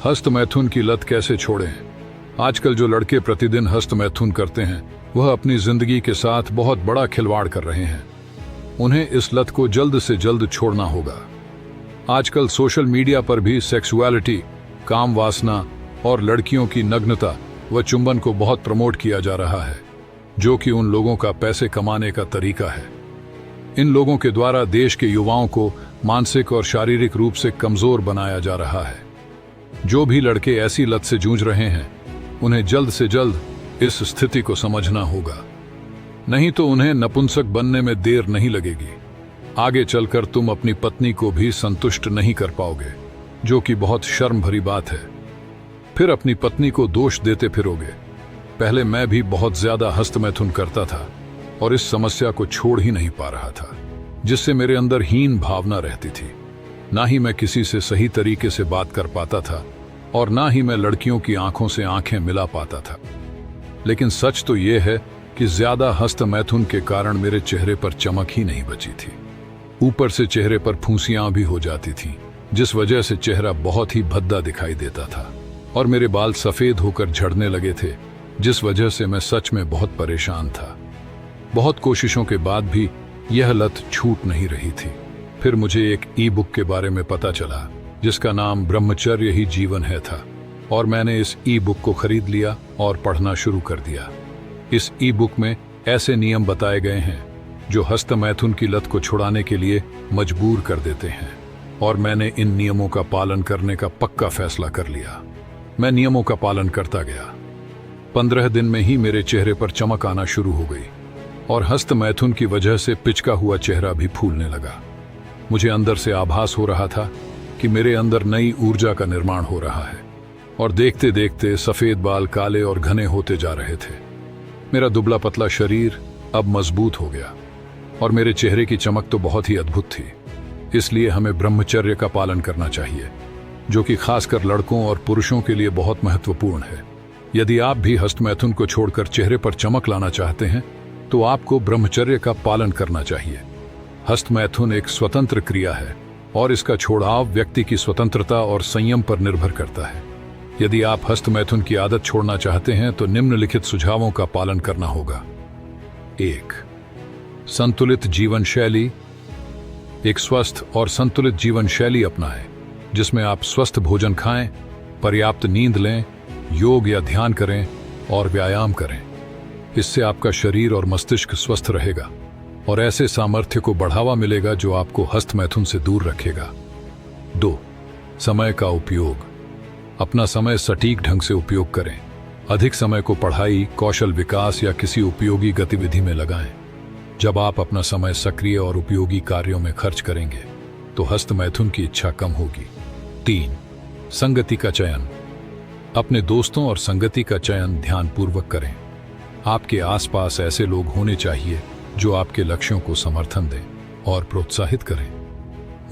हस्त मैथुन की लत कैसे छोड़ें? आजकल जो लड़के प्रतिदिन हस्त मैथुन करते हैं वह अपनी जिंदगी के साथ बहुत बड़ा खिलवाड़ कर रहे हैं। उन्हें इस लत को जल्द से जल्द छोड़ना होगा। आजकल सोशल मीडिया पर भी सेक्सुअलिटी, काम वासना और लड़कियों की नग्नता व चुंबन को बहुत प्रमोट किया जा रहा है, जो कि उन लोगों का पैसे कमाने का तरीका है। इन लोगों के द्वारा देश के युवाओं को मानसिक और शारीरिक रूप से कमजोर बनाया जा रहा है। जो भी लड़के ऐसी लत से जूझ रहे हैं उन्हें जल्द से जल्द इस स्थिति को समझना होगा, नहीं तो उन्हें नपुंसक बनने में देर नहीं लगेगी। आगे चलकर तुम अपनी पत्नी को भी संतुष्ट नहीं कर पाओगे, जो कि बहुत शर्म भरी बात है। फिर अपनी पत्नी को दोष देते फिरोगे। पहले मैं भी बहुत ज्यादा हस्तमैथुन करता था और इस समस्या को छोड़ ही नहीं पा रहा था, जिससे मेरे अंदर हीन भावना रहती थी। ना ही मैं किसी से सही तरीके से बात कर पाता था और ना ही मैं लड़कियों की आंखों से आंखें मिला पाता था। लेकिन सच तो यह है कि ज्यादा हस्तमैथुन के कारण मेरे चेहरे पर चमक ही नहीं बची थी। ऊपर से चेहरे पर फुंसियां भी हो जाती थीं, जिस वजह से चेहरा बहुत ही भद्दा दिखाई देता था और मेरे बाल सफेद होकर झड़ने लगे थे, जिस वजह से मैं सच में बहुत परेशान था। बहुत कोशिशों के बाद भी यह लत छूट नहीं रही थी। फिर मुझे एक ई बुक के बारे में पता चला जिसका नाम ब्रह्मचर्य ही जीवन है था, और मैंने इस ई बुक को खरीद लिया और पढ़ना शुरू कर दिया। इस ई बुक में ऐसे नियम बताए गए हैं जो हस्तमैथुन की लत को छुड़ाने के लिए मजबूर कर देते हैं, और मैंने इन नियमों का पालन करने का पक्का फैसला कर लिया। मैं नियमों का पालन करता गया। 15 दिन में ही मेरे चेहरे पर चमक आना शुरू हो गई और हस्तमैथुन की वजह से पिचका हुआ चेहरा भी फूलने लगा। मुझे अंदर से आभास हो रहा था कि मेरे अंदर नई ऊर्जा का निर्माण हो रहा है, और देखते देखते सफेद बाल काले और घने होते जा रहे थे। मेरा दुबला पतला शरीर अब मजबूत हो गया और मेरे चेहरे की चमक तो बहुत ही अद्भुत थी। इसलिए हमें ब्रह्मचर्य का पालन करना चाहिए, जो कि खासकर लड़कों और पुरुषों के लिए बहुत महत्वपूर्ण है। यदि आप भी हस्तमैथुन को छोड़कर चेहरे पर चमक लाना चाहते हैं तो आपको ब्रह्मचर्य का पालन करना चाहिए। हस्तमैथुन एक स्वतंत्र क्रिया है और इसका छोड़ाव व्यक्ति की स्वतंत्रता और संयम पर निर्भर करता है। यदि आप हस्तमैथुन की आदत छोड़ना चाहते हैं तो निम्नलिखित सुझावों का पालन करना होगा। 1. संतुलित जीवन शैली। एक स्वस्थ और संतुलित जीवन शैली अपनाएं, जिसमें आप स्वस्थ भोजन खाएं, पर्याप्त नींद लें, योग या ध्यान करें और व्यायाम करें। इससे आपका शरीर और मस्तिष्क स्वस्थ रहेगा और ऐसे सामर्थ्य को बढ़ावा मिलेगा जो आपको हस्तमैथुन से दूर रखेगा। 2. समय का उपयोग। अपना समय सटीक ढंग से उपयोग करें। अधिक समय को पढ़ाई, कौशल विकास या किसी उपयोगी गतिविधि में लगाएं। जब आप अपना समय सक्रिय और उपयोगी कार्यों में खर्च करेंगे तो हस्तमैथुन की इच्छा कम होगी। 3. संगति का चयन। अपने दोस्तों और संगति का चयन ध्यानपूर्वक करें। आपके आसपास ऐसे लोग होने चाहिए जो आपके लक्ष्यों को समर्थन दें और प्रोत्साहित करें।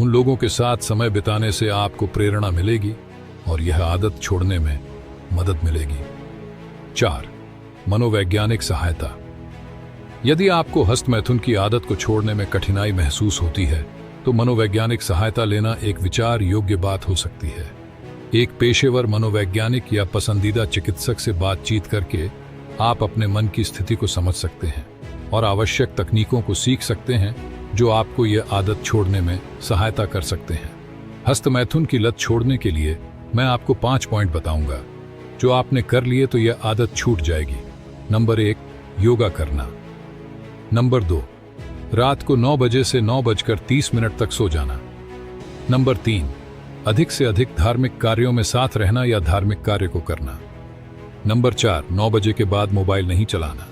उन लोगों के साथ समय बिताने से आपको प्रेरणा मिलेगी और यह आदत छोड़ने में मदद मिलेगी। 4. मनोवैज्ञानिक सहायता। यदि आपको हस्तमैथुन की आदत को छोड़ने में कठिनाई महसूस होती है तो मनोवैज्ञानिक सहायता लेना एक विचार योग्य बात हो सकती है। एक पेशेवर मनोवैज्ञानिक या पसंदीदा चिकित्सक से बातचीत करके आप अपने मन की स्थिति को समझ सकते हैं और आवश्यक तकनीकों को सीख सकते हैं जो आपको यह आदत छोड़ने में सहायता कर सकते हैं। हस्तमैथुन की लत छोड़ने के लिए मैं आपको 5 पॉइंट बताऊंगा, जो आपने कर लिए तो यह आदत छूट जाएगी। नंबर 1, योगा करना। नंबर 2, रात को 9 बजे से 9:30 तक सो जाना। नंबर 3, अधिक से अधिक धार्मिक कार्यों में साथ रहना या धार्मिक कार्य को करना। नंबर 4, 9 बजे के बाद मोबाइल नहीं चलाना।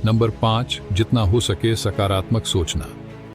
नंबर 5, जितना हो सके सकारात्मक सोचना।